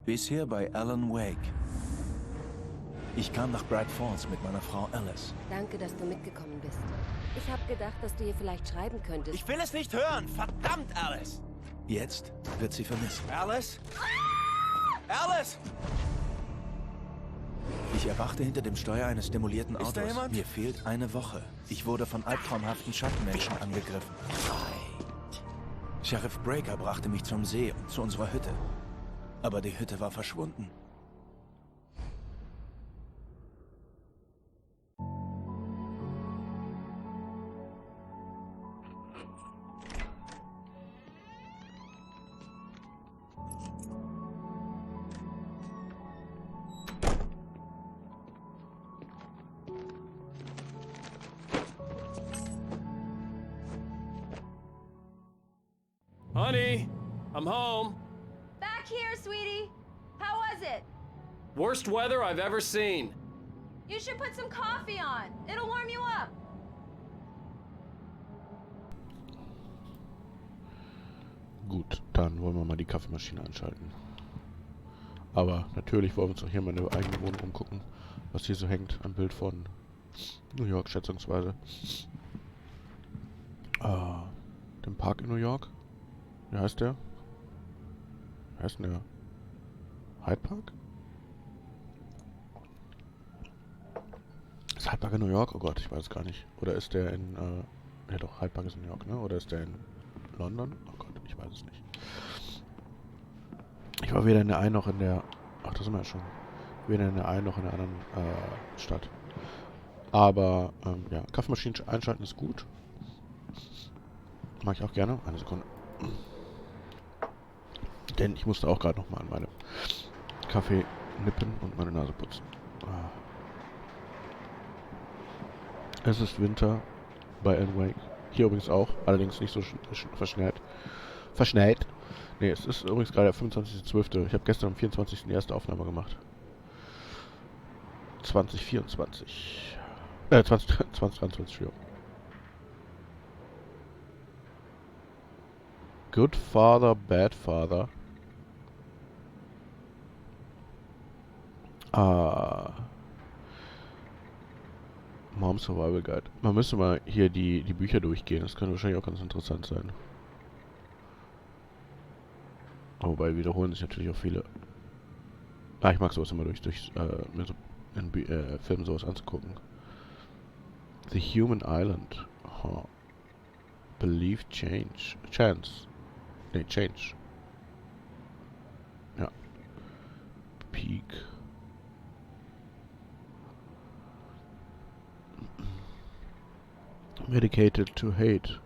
Bisher bei Alan Wake. Ich kam nach Bright Falls mit meiner Frau Alice. Danke, dass du mitgekommen bist. Ich habe gedacht, dass du ihr vielleicht schreiben könntest. Ich will es nicht hören! Verdammt, Alice! Jetzt wird sie vermisst. Alice? Alice! Ich erwachte hinter dem Steuer eines demolierten Ist da Autos. jemand? Mir fehlt eine Woche. Ich wurde von albtraumhaften Schattenmenschen angegriffen. Sheriff Breaker brachte mich zum See und zu unserer Hütte. Aber die Hütte war verschwunden. Honey, I'm home. Back here, sweetie. How was it? Worst weather I've ever seen. You should put some coffee on. It'll warm you up. Gut, dann wollen wir mal die Kaffeemaschine anschalten. Aber natürlich wollen wir uns auch hier mal in der eigenen Wohnung umgucken, was hier so hängt. Ein Bild von New York schätzungsweise. Dem Park in New York. Wie heißt der? Wie heißt denn der? Hyde Park? Ist Hyde Park in New York? Oh Gott, ich weiß es gar nicht. Oder ist der in, ja doch, Hyde Park ist in New York, ne? Oder ist der in London? Oh Gott, ich weiß es nicht. Ich war weder in der einen noch in der... Ach, das sind wir ja schon. Weder in der einen noch in der anderen Stadt. Aber, ja, Kaffeemaschinen einschalten ist gut. Mag ich auch gerne. Eine Sekunde. Denn ich musste auch gerade nochmal an meinem Kaffee nippen und meine Nase putzen. Es ist Winter bei Alan Wake. Hier übrigens auch. Allerdings nicht so verschneit. Verschneit. Ne, es ist übrigens gerade der 25.12. Ich habe gestern am 24. die erste Aufnahme gemacht. 2023. 2023, ja. Good Father, Bad Father. Mom Survival Guide. Man müsste mal hier die Bücher durchgehen. Das könnte wahrscheinlich auch ganz interessant sein. Wobei wiederholen sich natürlich auch viele. Ich mag sowas immer mir so in Filmen sowas anzugucken. The Human Island. Huh. Believe Change. Chance. Ne, Change. Ja. Peak. Medicated to Hate.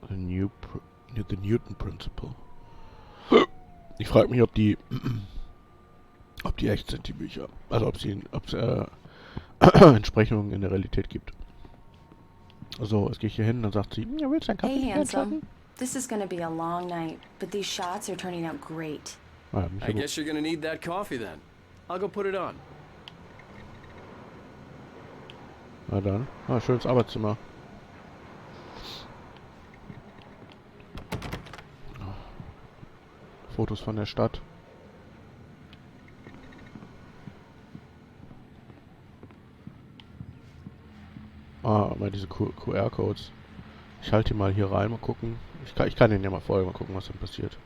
The Newton Principle. Ich frage mich, ob die echt sind, die Bücher. Also ob es Entsprechungen in der Realität gibt. So, jetzt gehe ich hier hin, dann sagt sie, ja, willst du einen Kaffee? Hey, handsome. This is gonna be a long night, but these shots are turning out great. I guess you're gonna need that coffee then. I'll go put it on. Na dann. Schönes Arbeitszimmer. Fotos von der Stadt. Mal diese QR-Codes. Ich halte die mal hier rein, mal gucken. Ich kann denen ja mal folgen, mal gucken, was dann passiert.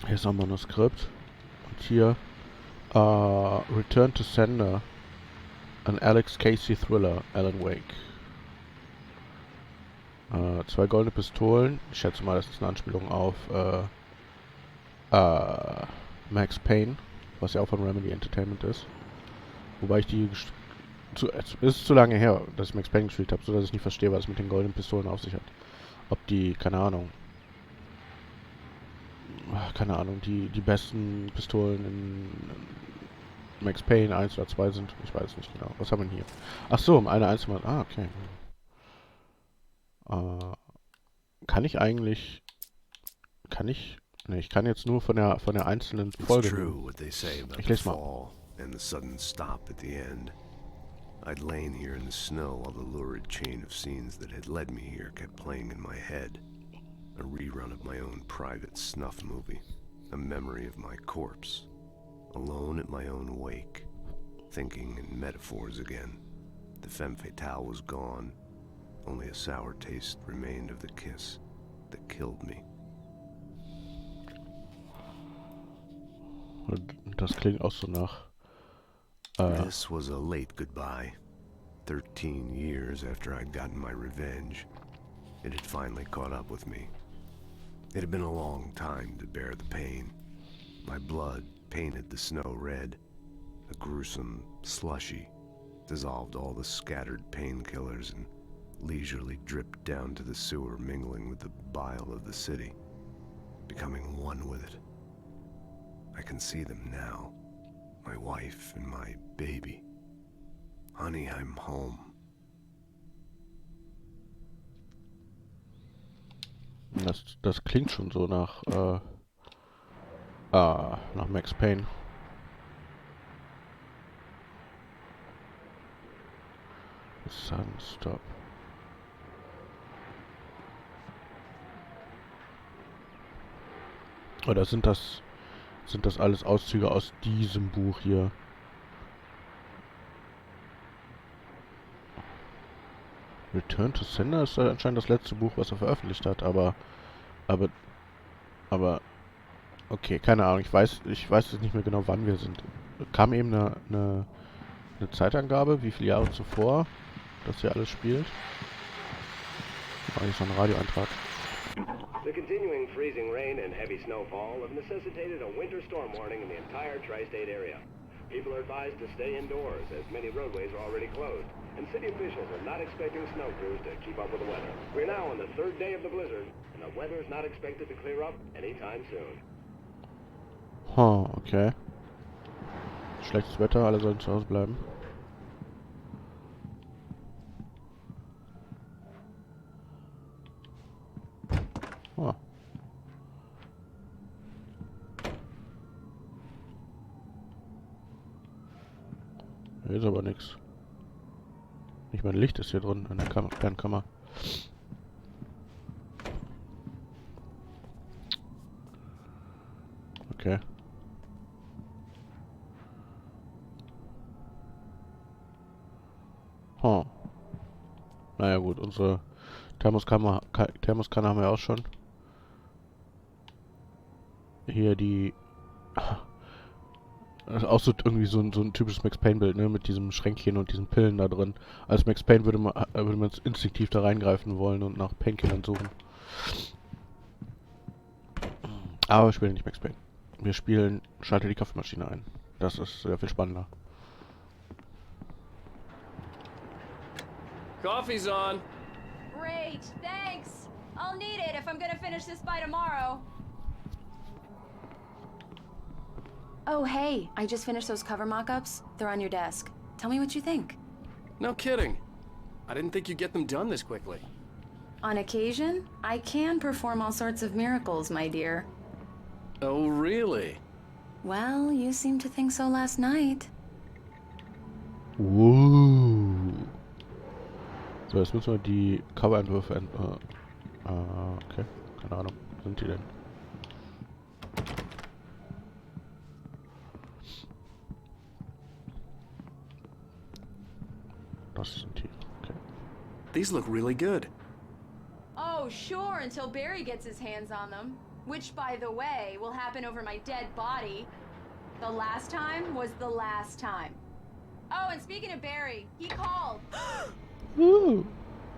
Hier ist noch ein Manuskript. Und hier Return to Sender. An Alex Casey Thriller, Alan Wake. 2 goldene Pistolen. Ich schätze mal, das ist eine Anspielung auf Max Payne, was ja auch von Remedy Entertainment ist. Wobei ich die... Es ist zu lange her, dass ich Max Payne gespielt habe, so dass ich nicht verstehe, was es mit den goldenen Pistolen auf sich hat. Ob die, keine Ahnung, die besten Pistolen in Max Payne 1 oder 2 sind. Ich weiß nicht genau. Was haben wir denn hier? Ach so, um eine einzelne... okay. Ne, ich kann jetzt nur von der einzelnen Folge. Ich lese mal. And the sudden stop at the end. I'd lain here in the snow while the lurid chain of scenes that had led me here kept playing in my head. A rerun of my own private snuff movie. A memory of my corpse. Alone at my own wake. Thinking in metaphors again. The femme fatale was gone. Only a sour taste remained of the kiss that killed me. Das klingt auch so nach... This was a late goodbye. 13 years after I'd gotten my revenge, it had finally caught up with me. It had been a long time to bear the pain. My blood painted the snow red. A gruesome slushy dissolved all the scattered painkillers and leisurely dripped down to the sewer, mingling with the bile of the city, becoming one with it. I can see them now. My wife and my baby. Honey, I'm home. Das klingt schon so nach Max Payne. Stop. Oder sind das alles Auszüge aus diesem Buch hier? Return to Sender ist anscheinend das letzte Buch, was er veröffentlicht hat, aber okay, keine Ahnung, ich weiß jetzt nicht mehr genau, wann wir sind. Kam eben eine Zeitangabe, wie viele Jahre zuvor das hier alles spielt? Eigentlich so ein Radioantrag. The continuing freezing rain and heavy snowfall have necessitated a winter storm warning in the entire tri-state area. People are advised to stay indoors as many roadways are already closed, and city officials are not expecting snow crews to keep up with the weather. We're now on the third day of the blizzard, and the weather is not expected to clear up anytime soon. Okay. Schlechtes Wetter, alle sollen zu Hause bleiben. Hier ist aber nichts. Nicht mal ein Licht ist hier drin in der Fernkammer. Okay. Naja gut, unsere Thermoskanne haben wir auch schon. Hier die... Das ist auch so irgendwie so ein typisches Max Payne-Bild, ne? Mit diesem Schränkchen und diesen Pillen da drin. Als Max Payne würde man instinktiv da reingreifen wollen und nach Painkillern suchen. Aber wir spielen nicht Max Payne. Wir spielen Schalte die Kaffeemaschine ein. Das ist sehr viel spannender. Coffee's on. Great, thanks. I'll need it if I'm gonna finish this by tomorrow. Oh, hey, I just finished those cover mock-ups. They're on your desk. Tell me what you think. No kidding. I didn't think you'd get them done this quickly. On occasion, I can perform all sorts of miracles, my dear. Oh, really? Well, you seemed to think so last night. So, jetzt müssen wir die Coverentwürfe okay, keine Ahnung, wo sind die denn? Das sind die, okay. These look really good. Oh, sure, until Barry gets his hands on them. Which, by the way, will happen over my dead body. The last time was the last time. Oh, and speaking of Barry, he called.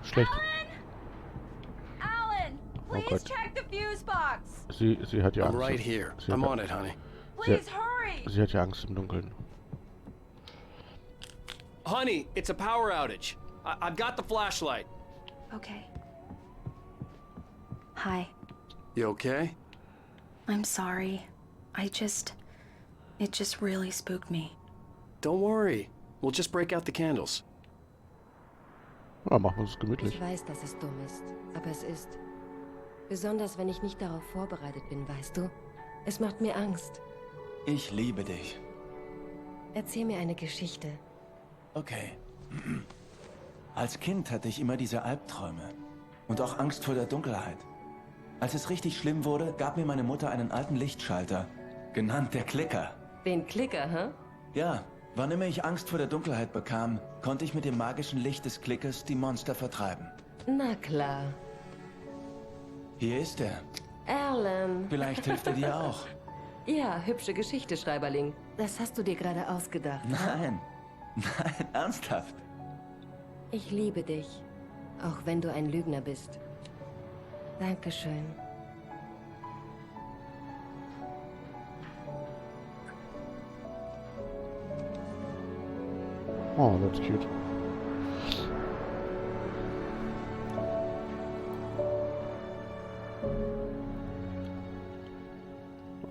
Schlecht. Alan, please check the fuse box. Sie hat ja Angst. I'm right here. I'm on it, honey. Please hurry. Sie hat ja Angst im Dunkeln. Honey, it's a power outage. I've got the flashlight. Okay. Hi. You okay? I'm sorry. It just really spooked me. Don't worry. We'll just break out the candles. Ja, machen wir es gemütlich. Ich weiß, dass es dumm ist, aber es ist. Besonders wenn ich nicht darauf vorbereitet bin, weißt du? Es macht mir Angst. Ich liebe dich. Erzähl mir eine Geschichte. Okay, Als Kind hatte ich immer diese Albträume. Und auch Angst vor der Dunkelheit. Als es richtig schlimm wurde, gab mir meine Mutter einen alten Lichtschalter, genannt der Klicker. Den Klicker, hä? Ja, wann immer ich Angst vor der Dunkelheit bekam, konnte ich mit dem magischen Licht des Klickers die Monster vertreiben. Na klar. Hier ist er. Alan. Vielleicht hilft er dir auch. Ja, hübsche Geschichte, Schreiberling. Das hast du dir gerade ausgedacht. Nein, nein, ernsthaft. Ich liebe dich, auch wenn du ein Lügner bist. Dankeschön. Oh, that's cute.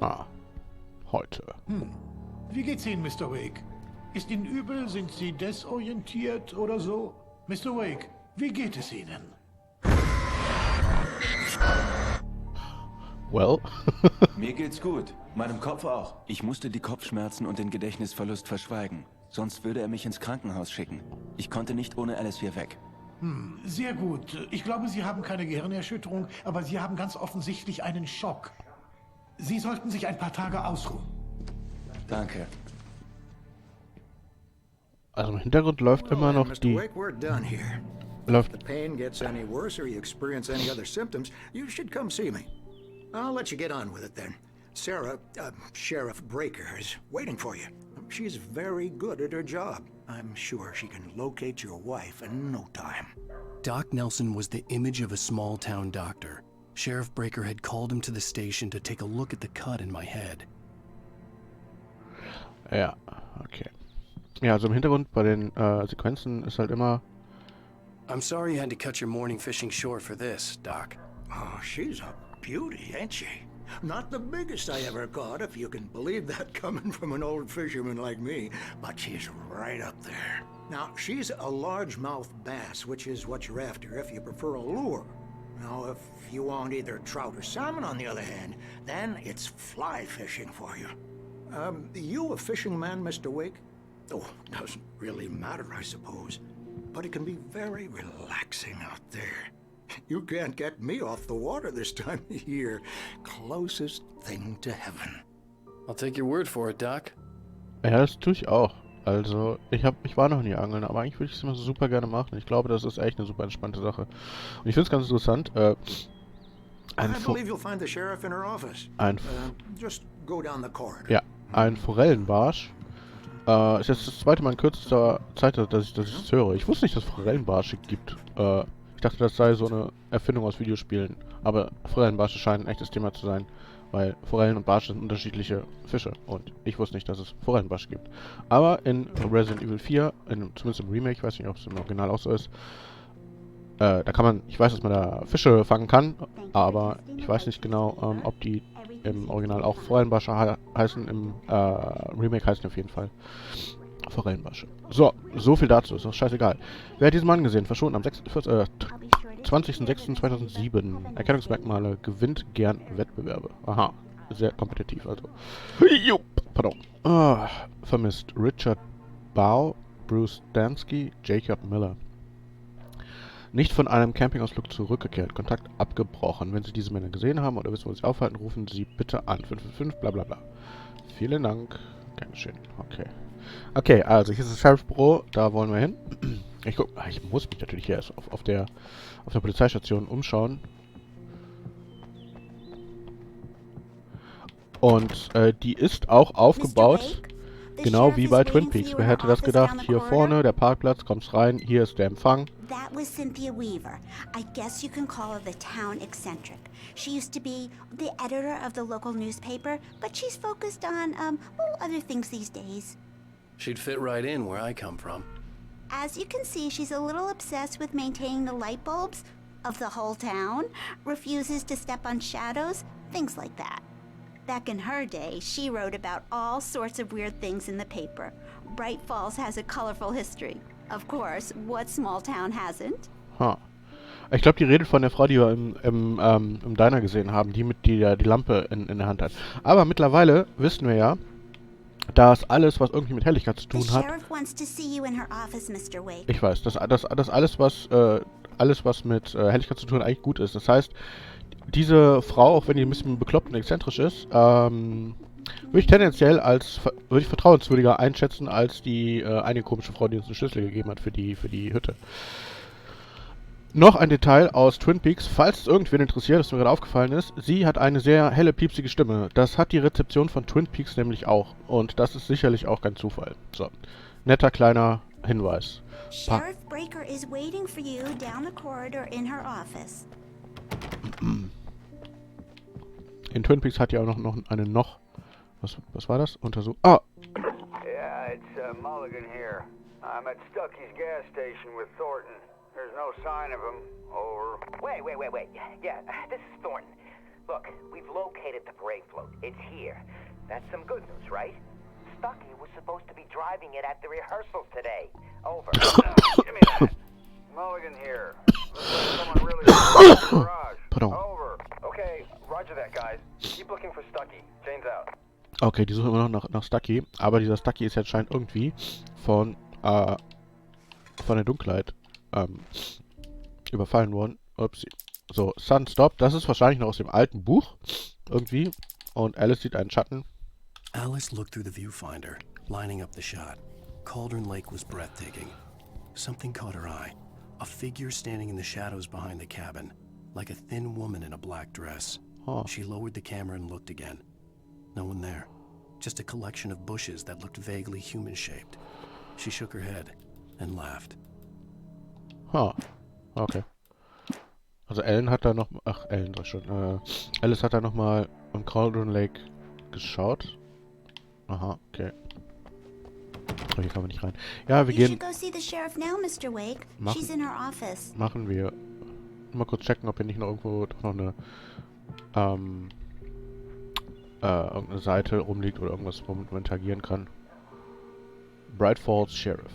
Ah, heute. Wie geht's Ihnen, Mr. Wake? Ist Ihnen übel? Sind Sie desorientiert oder so? Mr. Wake, wie geht es Ihnen? Well. Mir geht's gut. Meinem Kopf auch. Ich musste die Kopfschmerzen und den Gedächtnisverlust verschweigen. Sonst würde er mich ins Krankenhaus schicken. Ich konnte nicht ohne Alice hier weg. Sehr gut. Ich glaube, Sie haben keine Gehirnerschütterung, aber Sie haben ganz offensichtlich einen Schock. Sie sollten sich ein paar Tage ausruhen. Danke. Also im Hintergrund läuft immer noch die... Mr. Wake, we're done here. Läuft... If the pain gets any worse or you experience any other symptoms, you should come see me. I'll let you get on with it then. Sarah, Sheriff Breaker, is waiting for you. She's very good at her job. I'm sure she can locate your wife in no time. Doc Nelson was the image of a small-town doctor. Sheriff Breaker had called him to the station to take a look at the cut in my head. Ja, okay. Ja, also im Hintergrund bei den Sequenzen ist halt immer... I'm sorry you had to cut your morning fishing short for this, Doc. Oh, she's a beauty, ain't she? Not the biggest I ever caught, if you can believe that coming from an old fisherman like me, but she's right up there. Now, she's a largemouth bass, which is what you're after if you prefer a lure. Now, if you want either trout or salmon, on the other hand, then it's fly fishing for you. You a fishing man, Mr. Wake? Oh, doesn't really matter, I suppose. But it can be very relaxing out there. You can't get me off the water this time of year. Closest thing to heaven. I'll take your word for it, Doc. Ja, das tue ich auch. Also, ich war noch nie angeln, aber eigentlich würde ich es immer super gerne machen. Ich glaube, das ist echt eine super entspannte Sache. Und ich finde es ganz interessant, ein Forellenbarsch. Ist jetzt das zweite Mal in kürzester Zeit, dass ich das höre. Ich wusste nicht, dass es Forellenbarsche gibt. Ich dachte, das sei so eine Erfindung aus Videospielen. Aber Forellenbarsche scheinen ein echtes Thema zu sein. Weil Forellen und Barsche sind unterschiedliche Fische. Und ich wusste nicht, dass es Forellenbarsche gibt. Aber in Resident Evil 4, zumindest im Remake, ich weiß nicht, ob es im Original auch so ist, da kann man, ich weiß, dass man da Fische fangen kann, aber ich weiß nicht genau, ob die im Original auch Forellenbarsche heißen. Im Remake heißen die auf jeden Fall Forellenbarsche. So viel dazu, ist doch scheißegal. Wer hat diesen Mann gesehen? Verschwunden am 20.06.2007. Erkennungsmerkmale, gewinnt gern Wettbewerbe. Aha, sehr kompetitiv also. Pardon. Vermisst Richard Bow, Bruce Dansky, Jacob Miller. Nicht von einem Campingausflug zurückgekehrt, Kontakt abgebrochen. Wenn Sie diese Männer gesehen haben oder wissen, wo Sie aufhalten, rufen Sie bitte an. 555, bla bla bla. Vielen Dank. Gern schön. Okay. Okay, also hier ist das Sheriffsbüro, da wollen wir hin. Ich muss mich natürlich hier erst auf der Polizeistation umschauen. Und die ist auch aufgebaut, genau wie bei Twin Peaks. Wer hätte das gedacht? Hier vorne, der Parkplatz, kommst rein, hier ist der Empfang. That was Cynthia Weaver. I guess you can call her the town eccentric. She used to be the editor of the local newspaper, but she's focused on, other things these days. She'd fit right in where I come from. As you can see, she's a little obsessed with maintaining the light bulbs of the whole town, refuses to step on shadows, things like that. Back in her day, she wrote about all sorts of weird things in the paper. Bright Falls has a colorful history. Of course, what small town hasn't? Ich glaube, die redet von der Frau, die wir im Diner gesehen haben, die die Lampe in der Hand hat. Aber mittlerweile wissen wir ja, dass alles, was irgendwie mit Helligkeit zu The tun hat... sheriff wants to see you in her office, Mr. Wake. Ich weiß, dass alles, was mit Helligkeit zu tun hat, eigentlich gut ist. Das heißt, diese Frau, auch wenn die ein bisschen bekloppt und exzentrisch ist, würde ich tendenziell würde ich vertrauenswürdiger einschätzen als die eine komische Frau, die uns einen Schlüssel gegeben hat für die Hütte. Noch ein Detail aus Twin Peaks, falls es irgendwen interessiert, das mir gerade aufgefallen ist. Sie hat eine sehr helle, piepsige Stimme. Das hat die Rezeption von Twin Peaks nämlich auch. Und das ist sicherlich auch kein Zufall. So, netter kleiner Hinweis. Sheriff Breaker is waiting for you down the corridor in her office. In Twin Peaks hat ja auch noch eine was war das? Ah! Yeah, it's Mulligan here. I'm at Stucky's gas station with Thornton. There's no sign of him. Over. Wait. Yeah, this is Thornton. Look, we've located the parade float. It's here. That's some good news, right? Stucky was supposed to be driving it at the rehearsals today. Over. Give me that. Mulligan here. Looks like someone really in the garage. Pardon. Over. Okay, roger that, guys. Keep looking for Stucky. Jane's out. Okay, die suchen immer noch nach Stucky. Aber dieser Stucky ist jetzt scheint irgendwie von der Dunkelheit überfallen worden. Upsi. So, Sunstop, das ist wahrscheinlich noch aus dem alten Buch. Irgendwie. Und Alice sieht einen Schatten. Alice looked through the viewfinder, lining up the shot. Cauldron Lake was breathtaking. Something caught her eye. A figure standing in the shadows behind the cabin, like a thin woman in a black dress. Oh. She lowered the camera and looked again. No one there. Just a collection of bushes that looked vaguely human-shaped. She shook her head and laughed. Okay. Also Ellen hat da noch... Ach, Ellen sag schon. Alice hat da nochmal im Cauldron Lake geschaut. Aha, okay. Oh, hier kann man nicht rein. Ja, wir gehen... Go see the sheriff now, Mr. Wake. She's in her office. Machen wir. Mal kurz checken, ob hier nicht noch irgendwo doch noch eine... irgendeine Seite rumliegt oder irgendwas, womit man interagieren kann. Bright Falls Sheriff.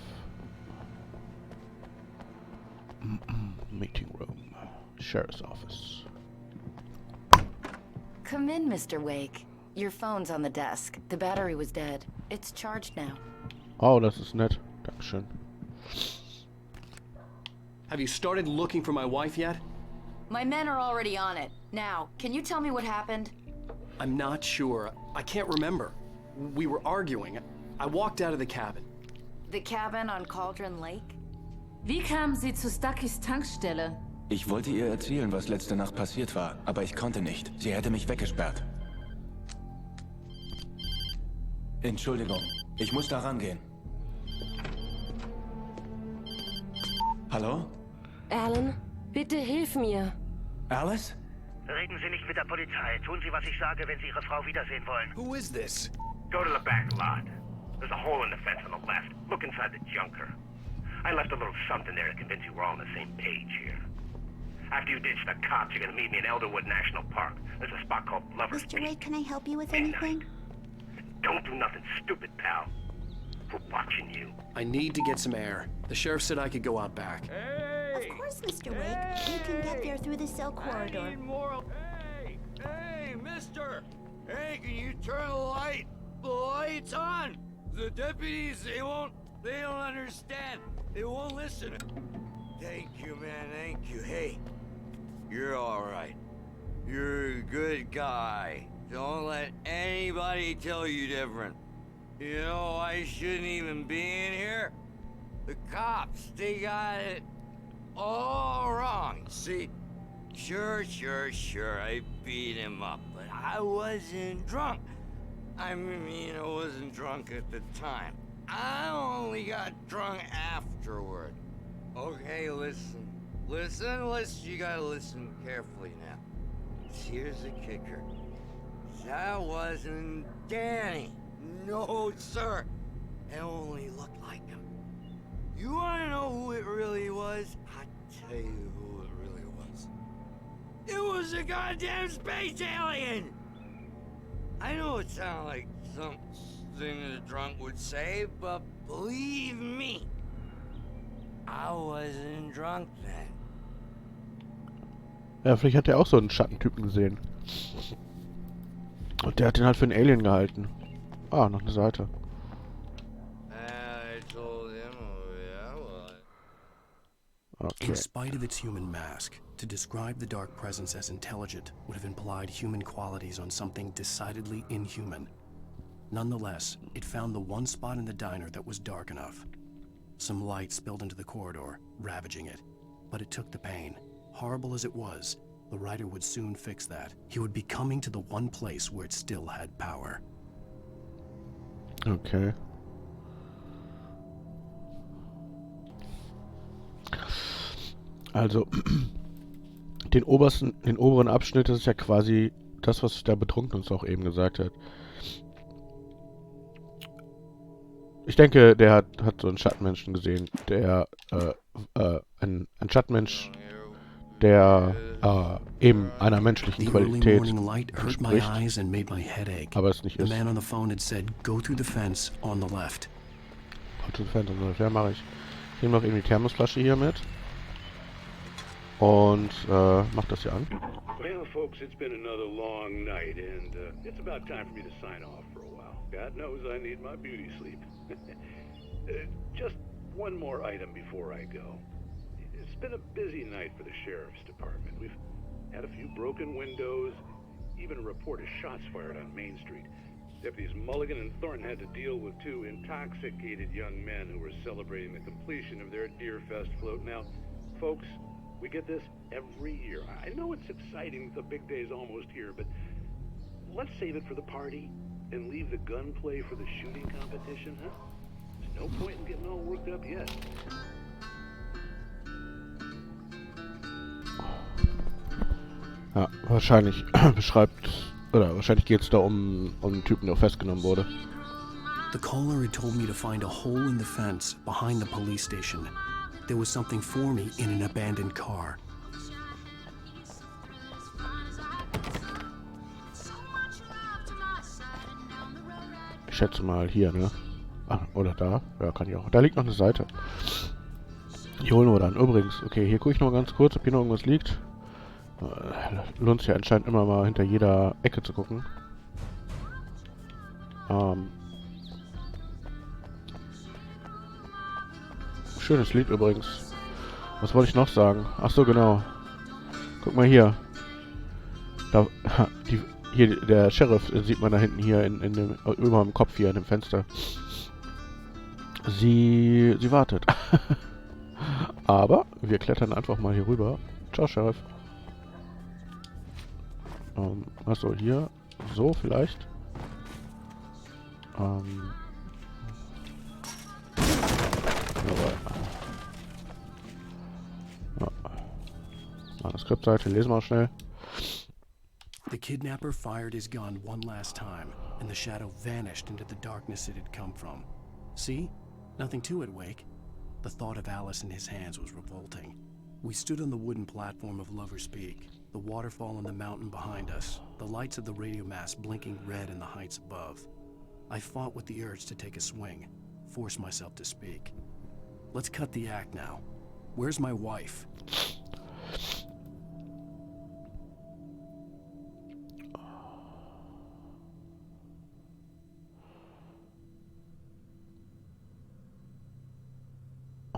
Meeting room. Sheriff's office. Come in, Mr. Wake. Your phone's on the desk. The battery was dead. It's charged now. Oh, das ist nett. Dankeschön. Have you started looking for my wife yet? My men are already on it. Now, can you tell me what happened? I'm not sure. I can't remember. We were arguing. I walked out of the cabin. The cabin on Cauldron Lake? Wie kamen Sie zu Stuckys Tankstelle? Ich wollte ihr erzählen, was letzte Nacht passiert war, aber ich konnte nicht. Sie hätte mich weggesperrt. Entschuldigung, ich muss da rangehen. Hallo? Alan, bitte hilf mir. Alice? Reden Sie nicht mit der Polizei. Tun Sie, was ich sage, wenn Sie Ihre Frau wiedersehen wollen. Who is this? Go to the back lot. There's a hole in the fence on the left. Look inside the junker. I left a little something there to convince you we're all on the same page here. After you ditch the cops, you're gonna meet me in Elderwood National Park. There's a spot called Lover's Mr. Beach. Wake, can I help you with anything? Don't do nothing stupid, pal. We're watching you. I need to get some air. The sheriff said I could go out back. Of course, Mr. Wake. You can get there through the cell corridor. Hey, mister! Hey, can you turn the light? The light's on! The deputies, they don't understand. They won't listen. Thank you, man, thank you. Hey, you're alright. You're a good guy. Don't let anybody tell you different. You know, I shouldn't even be in here. The cops, they got it all wrong. See, sure, I beat him up, but I wasn't drunk. I mean, I wasn't drunk at the time. I only got drunk afterward. Okay, listen, you gotta listen carefully now. Here's the kicker. That wasn't Danny. No, sir. It only looked like him. You wanna know who it really was? I'll tell you who it really was. It was a goddamn space alien! I know it sounded like something a drunk would say, but believe me, I wasn't drunk then. Ja, vielleicht hat er auch so einen Schattentypen gesehen. Und der hat den halt für einen Alien gehalten. Ah, noch eine Seite. I told him, oh yeah, well, Okay. In spite of its human mask, to describe the dark presence as intelligent would have implied human qualities on something decidedly inhuman. Nonetheless, it found the one spot in the diner that was dark enough. Some light spilled into the corridor, ravaging it. But it took the pain. Horrible as it was, the writer would soon fix that. He would be coming to the one place where it still had power. Okay. Also, den oberen Abschnitt, das ist ja quasi das, was der Betrunkene uns auch eben gesagt hat. Ich denke, der hat so einen Schattenmenschen gesehen, der, ein Schattenmensch, der, eben einer menschlichen Qualität entspricht, aber es nicht ist. The man on the phone had said, "Go through the fence on the left." Go to the fence on the left, ja, mache ich. Ich nehme noch eben die Thermosflasche hier mit. Und, mach das hier an. Well, folks, it's been another long night, and it's about time for me to sign off for a while. God knows I need my beauty sleep. Just one more item before I go. It's been a busy night for the Sheriff's Department. We've had a few broken windows, even a report of shots fired on Main Street. Deputies Mulligan and Thornton had to deal with two intoxicated young men who were celebrating the completion of their Deer Fest float. Now, folks, we get this every year. I know it's exciting, the big day's almost here, but let's save it for the party and leave the gunplay for the shooting competition, huh? There's no point in getting all worked up yet. Ja, wahrscheinlich wahrscheinlich geht es da um einen Typen, der festgenommen wurde. The caller had told me to find a hole in the fence behind the police station. There was something for me in an abandoned car. Ich schätze mal hier, ne? Ah, oder da? Ja, kann ich auch. Da liegt noch eine Seite. Die holen wir dann. Übrigens, okay, hier gucke ich noch ganz kurz, ob hier noch irgendwas liegt. Lohnt sich ja anscheinend immer mal hinter jeder Ecke zu gucken. Schönes Lied übrigens. Was wollte ich noch sagen? Ach so, genau. Guck mal hier. Da, hier, der Sheriff sieht man da hinten hier über dem Kopf hier in dem Fenster. Sie wartet. Aber wir klettern einfach mal hier rüber. Ciao, Sheriff. Achso, hier. So vielleicht. Manuskriptseite, lesen wir schnell. The kidnapper fired his gun one last time, and the shadow vanished into the darkness it had come from. See? Nothing to it, Wake. The thought of Alice in his hands was revolting. We stood on the wooden platform of Lover's Peak, the waterfall on the mountain behind us, the lights of the radio mast blinking red in the heights above. I fought with the urge to take a swing, force myself to speak. Let's cut the act now. Where's my wife?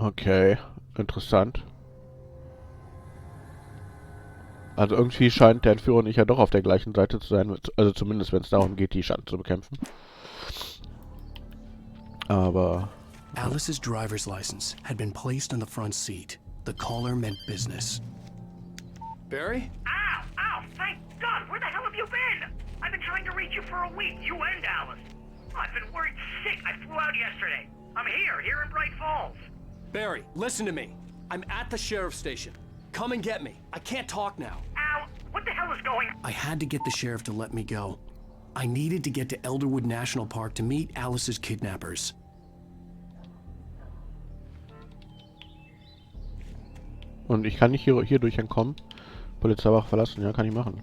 Okay, interessant. Also irgendwie scheint der Entführer und ich ja doch auf der gleichen Seite zu sein, also zumindest wenn es darum geht, die Schatten zu bekämpfen. Aber... Alice's driver's license had been placed on the front seat. The caller meant business. Barry? Ow! Ow! Thank God! Where the hell have you been? I've been trying to reach you for a week, you and Alice. I've been worried sick. I flew out yesterday. I'm here in Bright Falls. Barry, listen to me. I'm at the sheriff's station. Come and get me. I can't talk now. Ow! What the hell is going on? I had to get the sheriff to let me go. I needed to get to Elderwood National Park to meet Alice's kidnappers. Und ich kann nicht hier durch entkommen. Polizeiwache verlassen, ja, kann ich machen.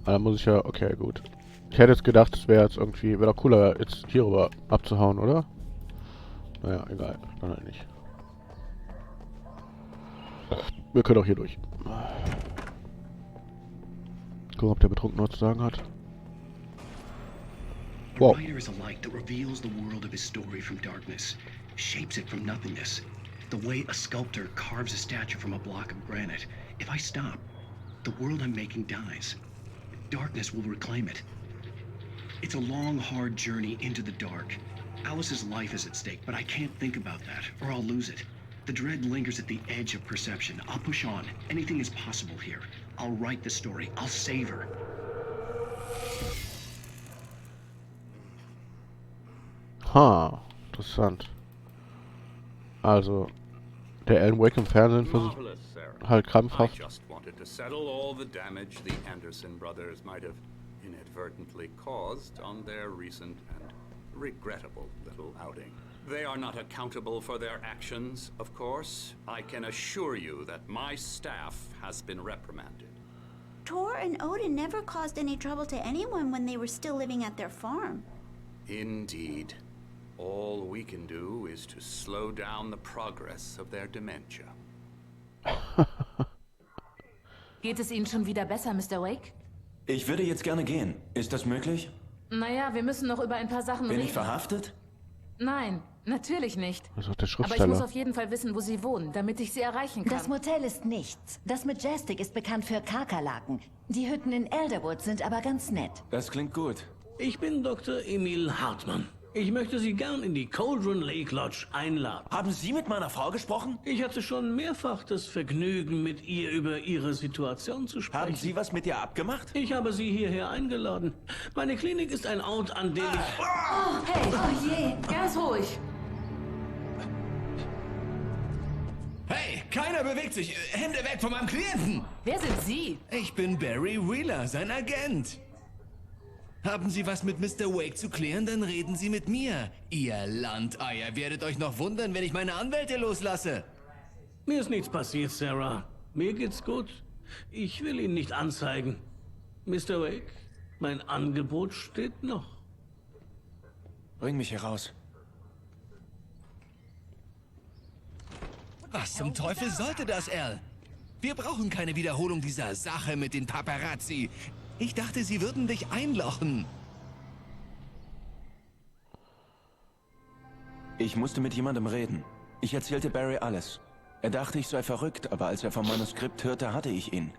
Aber dann muss ich ja, okay, gut. Ich hätte jetzt gedacht, es wäre jetzt irgendwie, wäre doch cooler, jetzt hier rüber abzuhauen, oder? Naja, egal, dann halt nicht. Wir können auch hier durch. Gucken, ob der Betrunkene was zu sagen hat. Wow. writer is a light that reveals the world of his story from darkness, shapes it from nothingness. The way a sculptor carves a statue from a block of granite. If I stop, the world I'm making dies. Darkness will reclaim it. It's a long, hard journey into the dark. Alice's life is at stake, but I can't think about that, or I'll lose it. The dread lingers at the edge of perception. I'll push on. Anything is possible here. I'll write the story. I'll save her. Interessant. Also, der Alan Wake im Fernsehen versucht halt I krampfhaft. just wanted to settle all the damage the Anderson brothers might have inadvertently caused on their recent and regrettable little outing. They are not accountable for their actions, of course. I can assure you that my staff has been reprimanded. Tor and Odin never caused any trouble to anyone when they were still living at their farm. Indeed. All we can do is to slow down the progress of their dementia. Geht es Ihnen schon wieder besser, Mr. Wake? Ich würde jetzt gerne gehen. Ist das möglich? Naja, wir müssen noch über ein paar Sachen Bin reden. ich verhaftet? Nein, natürlich nicht. Das ist auch der Aber ich Schriftsteller. muss auf jeden Fall wissen, wo Sie wohnen, damit ich Sie erreichen kann. Das Motel ist nichts. Das Majestic ist bekannt für Kakerlaken. Die Hütten in Elderwood sind aber ganz nett. Das klingt gut. Ich bin Dr. Emil Hartmann. Ich möchte Sie gern in die Cauldron Lake Lodge einladen. Haben Sie mit meiner Frau gesprochen? Ich hatte schon mehrfach das Vergnügen, mit ihr über Ihre Situation zu sprechen. Haben Sie was mit ihr abgemacht? Ich habe Sie hierher eingeladen. Meine Klinik ist ein Ort, an dem ich... Oh, hey, oh je, ganz ruhig. Hey, keiner bewegt sich. Hände weg von meinem Klienten. Wer sind Sie? Ich bin Barry Wheeler, sein Agent. Haben Sie was mit Mr. Wake zu klären, dann reden Sie mit mir. Ihr Landeier werdet euch noch wundern, wenn ich meine Anwälte loslasse. Mir ist nichts passiert, Sarah. Mir geht's gut. Ich will ihn nicht anzeigen. Mr. Wake, mein Angebot steht noch. Bring mich hier raus. Was zum Teufel sollte das, Al? Wir brauchen keine Wiederholung dieser Sache mit den Paparazzi. Ich dachte, sie würden dich einlochen. Ich musste mit jemandem reden. Ich erzählte Barry alles. Er dachte, ich sei verrückt, aber als er vom Manuskript hörte, hatte ich ihn.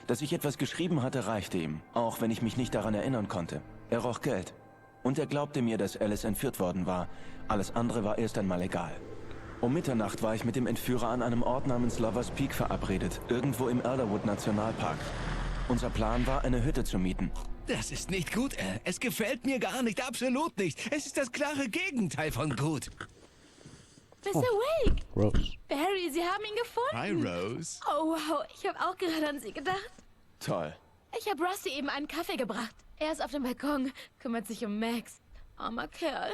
Dass ich etwas geschrieben hatte, reichte ihm, auch wenn ich mich nicht daran erinnern konnte. Er roch Geld. Und er glaubte mir, dass Alice entführt worden war. Alles andere war erst einmal egal. Um Mitternacht war ich mit dem Entführer an einem Ort namens Lovers Peak verabredet, irgendwo im Elderwood Nationalpark. Unser Plan war, eine Hütte zu mieten. Das ist nicht gut, Al. Es gefällt mir gar nicht, absolut nicht. Es ist das klare Gegenteil von gut. Mr. Wake! Rose. Barry, Sie haben ihn gefunden. Hi, Rose. Oh, wow. Ich habe auch gerade an Sie gedacht. Toll. Ich habe Rusty eben einen Kaffee gebracht. Er ist auf dem Balkon, kümmert sich um Max. Armer Kerl.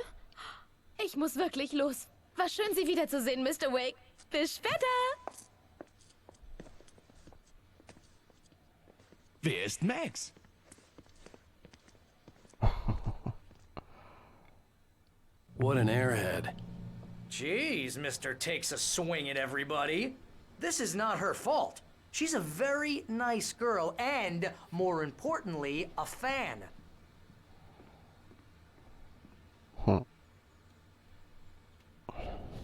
Ich muss wirklich los. War schön, Sie wiederzusehen, Mr. Wake. Bis später! Wer ist Max? What an airhead. Jeez, Mr. Takes a swing at everybody. This is not her fault. She's a very nice girl and, more importantly, a fan.